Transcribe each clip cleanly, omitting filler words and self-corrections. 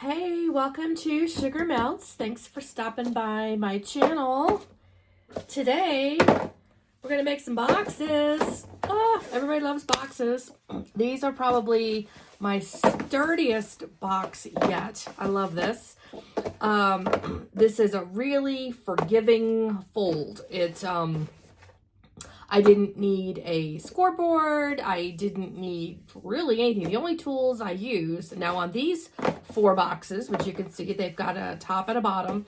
Hey, welcome to Sugar Melts. Thanks for stopping by my channel. Today, we're going to make some boxes. Oh, everybody loves boxes. These are probably my sturdiest box yet. I love this. This is a really forgiving fold. I didn't need a scoreboard. I didn't need really anything. The only tools I used, now on these 4 boxes, which you can see, they've got a top and a bottom.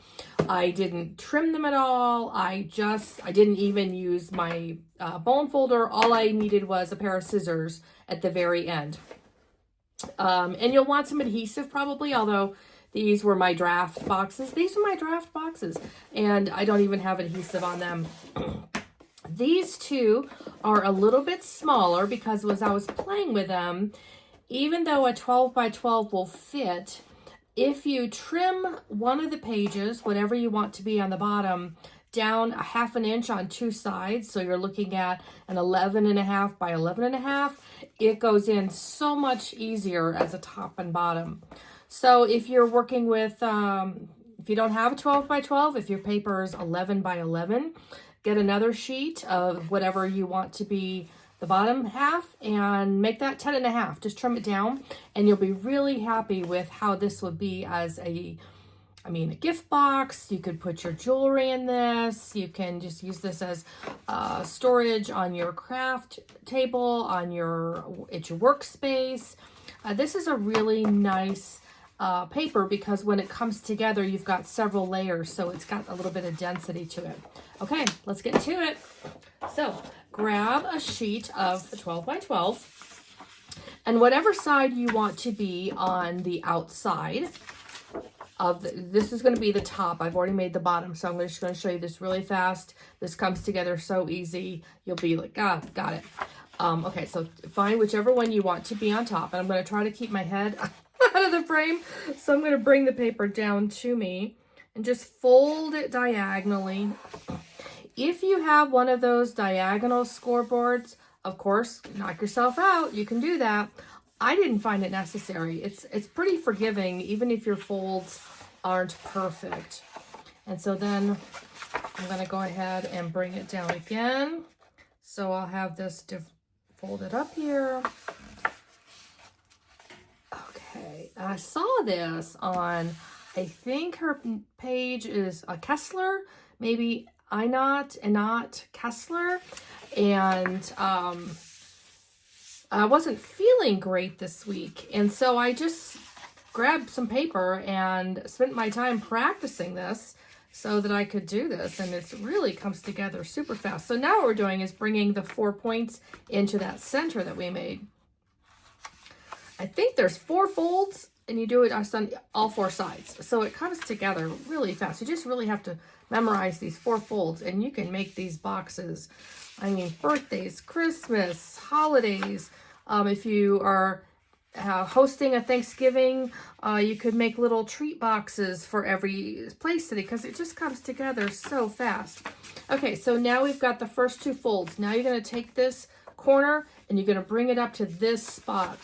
I didn't trim them at all. I didn't even use my bone folder. All I needed was a pair of scissors at the very end. And you'll want some adhesive probably, although these were my draft boxes. These are my draft boxes, and I don't even have adhesive on them. These two are a little bit smaller because as I was playing with them, even though a 12 by 12 will fit, if you trim one of the pages, whatever you want to be on the bottom, down a 1/2 inch on 2 sides, so you're looking at an 11.5 by 11.5, it goes in so much easier as a top and bottom. So if you're working with, if you don't have a 12 by 12, if your paper is 11 by 11, get another sheet of whatever you want to be the bottom half and make that 10.5. Just trim it down and you'll be really happy with how this would be as a gift box. You could put your jewelry in this. You can just use this as storage on your craft table, at your workspace. This is a really nice paper because when it comes together, you've got several layers, so it's got a little bit of density to it. Okay, let's get to it. So grab a sheet of 12 by 12 and whatever side you want to be on the outside of this is going to be the top. I've already made the bottom, so I'm just going to show you this really fast. This comes together so easy. You'll be like, got it. Okay, so find whichever one you want to be on top, and I'm going to try to keep my head out of the frame. So I'm going to bring the paper down to me and just fold it diagonally. If you have one of those diagonal scoreboards, of course, knock yourself out. You can do that. I didn't find it necessary. It's pretty forgiving, even if your folds aren't perfect. And so then I'm going to go ahead and bring it down again. So I'll have this folded up here. Okay, I saw this on, I think her page is a Kessler, maybe Anat Kessler, and I wasn't feeling great this week, and so I just grabbed some paper and spent my time practicing this so that I could do this, and it really comes together super fast. So now what we're doing is bringing the 4 points into that center that we made. I think there's 4 folds, and you do it on all 4 sides. So it comes together really fast. You just really have to memorize these 4 folds, and you can make these boxes. I mean, birthdays, Christmas, holidays. If you are hosting a Thanksgiving, you could make little treat boxes for every place today because it just comes together so fast. Okay, so now we've got the first 2 folds. Now you're going to take this corner and you're going to bring it up to this spot.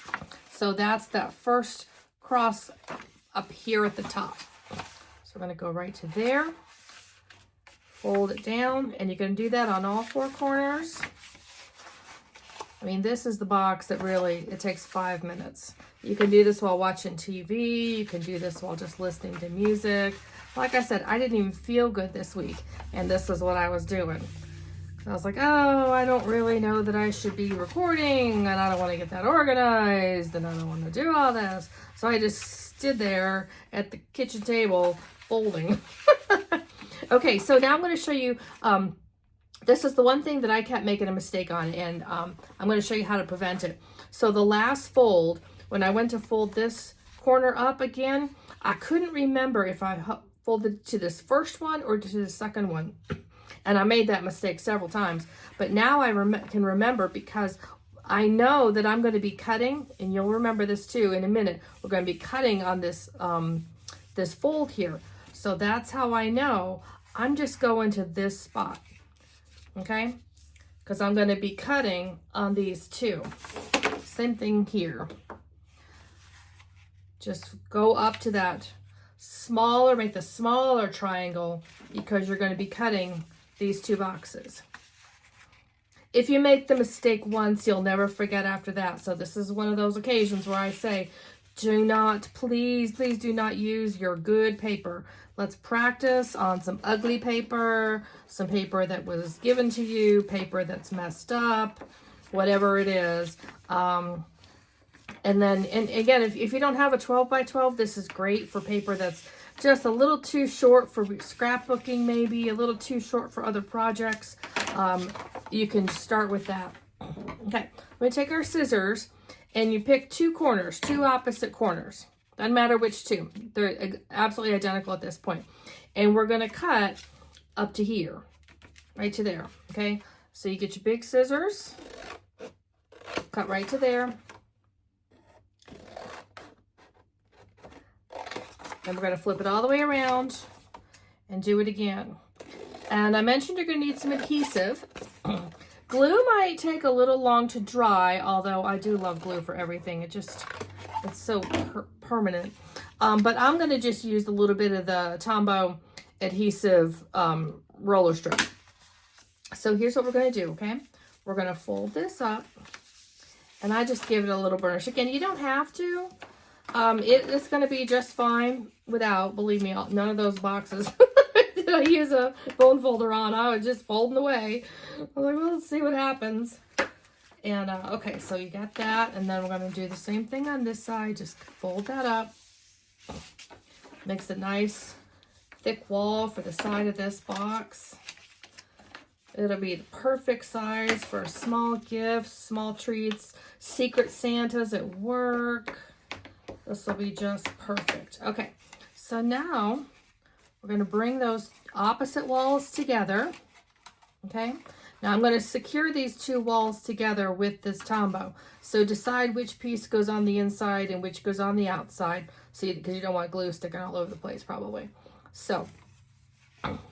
So that's that first cross up here at the top. So we're going to go right to there, fold it down, and you're going to do that on all 4 corners. I mean, this is the box that really, it takes 5 minutes. You can do this while watching TV. You can do this while just listening to music. Like I said, I didn't even feel good this week, and this is what I was doing. I was like, oh, I don't really know that I should be recording, and I don't want to get that organized, and I don't want to do all this. So I just stood there at the kitchen table folding. Okay, so now I'm going to show you, this is the one thing that I kept making a mistake on, and I'm going to show you how to prevent it. So the last fold, when I went to fold this corner up again, I couldn't remember if I folded to this first one or to the second one. And I made that mistake several times. But now I can remember because I know that I'm going to be cutting, and you'll remember this too in a minute. We're going to be cutting on this, this fold here. So that's how I know I'm just going to this spot. Okay? Because I'm going to be cutting on these 2. Same thing here. Just go up to that smaller, make the smaller triangle because you're going to be cutting these 2 boxes. If you make the mistake once, you'll never forget after that. So this is one of those occasions where I say, do not, please do not use your good paper. Let's practice on some ugly paper, some paper that was given to you, paper that's messed up, whatever it is. And again, if you don't have a 12 by 12, this is great for paper that's just a little too short for scrapbooking, maybe a little too short for other projects. You can start with that. Okay, we take our scissors and you pick 2 corners, 2 opposite corners. Doesn't matter which 2. They're absolutely identical at this point. And we're going to cut up to here, right to there. Okay, so you get your big scissors, cut right to there. And we're going to flip it all the way around and do it again. And I mentioned you're going to need some adhesive. Glue might take a little long to dry, although I do love glue for everything. It's so permanent. But I'm going to just use a little bit of the Tombow adhesive roller strip. So here's what we're going to do, okay? We're going to fold this up, and I just give it a little burnish. Again, you don't have to. It's going to be just fine without, believe me, none of those boxes did I use a bone folder on. I was just folding away. I was like, well, let's see what happens. And, okay, so you got that. And then we're going to do the same thing on this side. Just fold that up. Makes a nice thick wall for the side of this box. It'll be the perfect size for small gifts, small treats, secret Santas at work. This will be just perfect. Okay, so now we're going to bring those opposite walls together. Okay, now I'm going to secure these 2 walls together with this Tombow. So decide which piece goes on the inside and which goes on the outside. See, because you don't want glue sticking all over the place probably. So,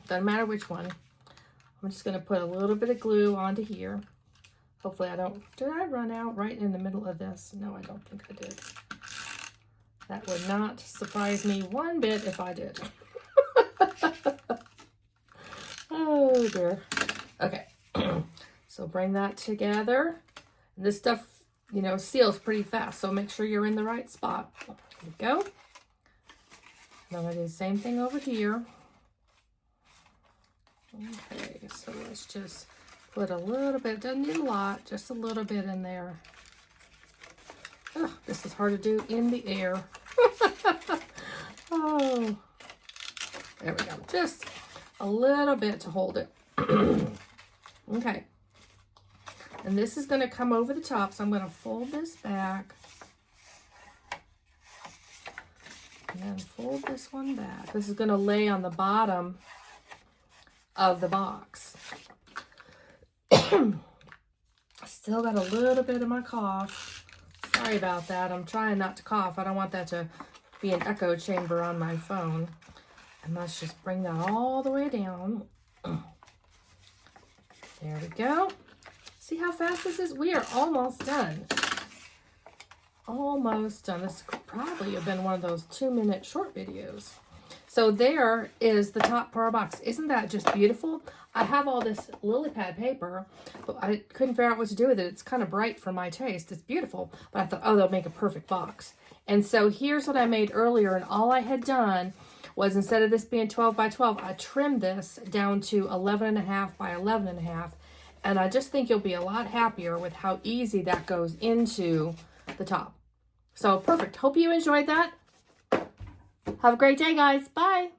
doesn't matter which one. I'm just going to put a little bit of glue onto here. Hopefully I don't, did I run out right in the middle of this? No, I don't think I did. That would not surprise me one bit if I did. Oh dear. Okay, so bring that together. This stuff, you know, seals pretty fast, so make sure you're in the right spot. There we go. And I'm going to do the same thing over here. Okay, so let's just put a little bit, doesn't need a lot, just a little bit in there. Oh, this is hard to do in the air. Oh, there we go. Just a little bit to hold it. Okay. And this is going to come over the top, so I'm going to fold this back. And then fold this one back. This is going to lay on the bottom of the box. Still got a little bit of my cough. Sorry about that. I'm trying not to cough. I don't want that to be an echo chamber on my phone. And let's just bring that all the way down. There we go. See how fast this is? We are almost done. Almost done. This could probably have been one of those 2-minute short videos. So there is the top for our box. Isn't that just beautiful? I have all this lily pad paper, but I couldn't figure out what to do with it. It's kind of bright for my taste. It's beautiful, but I thought, oh, they'll make a perfect box. And so here's what I made earlier, and all I had done was, instead of this being 12 by 12, I trimmed this down to 11.5 by 11.5, and I just think you'll be a lot happier with how easy that goes into the top. So perfect. Hope you enjoyed that. Have a great day, guys. Bye.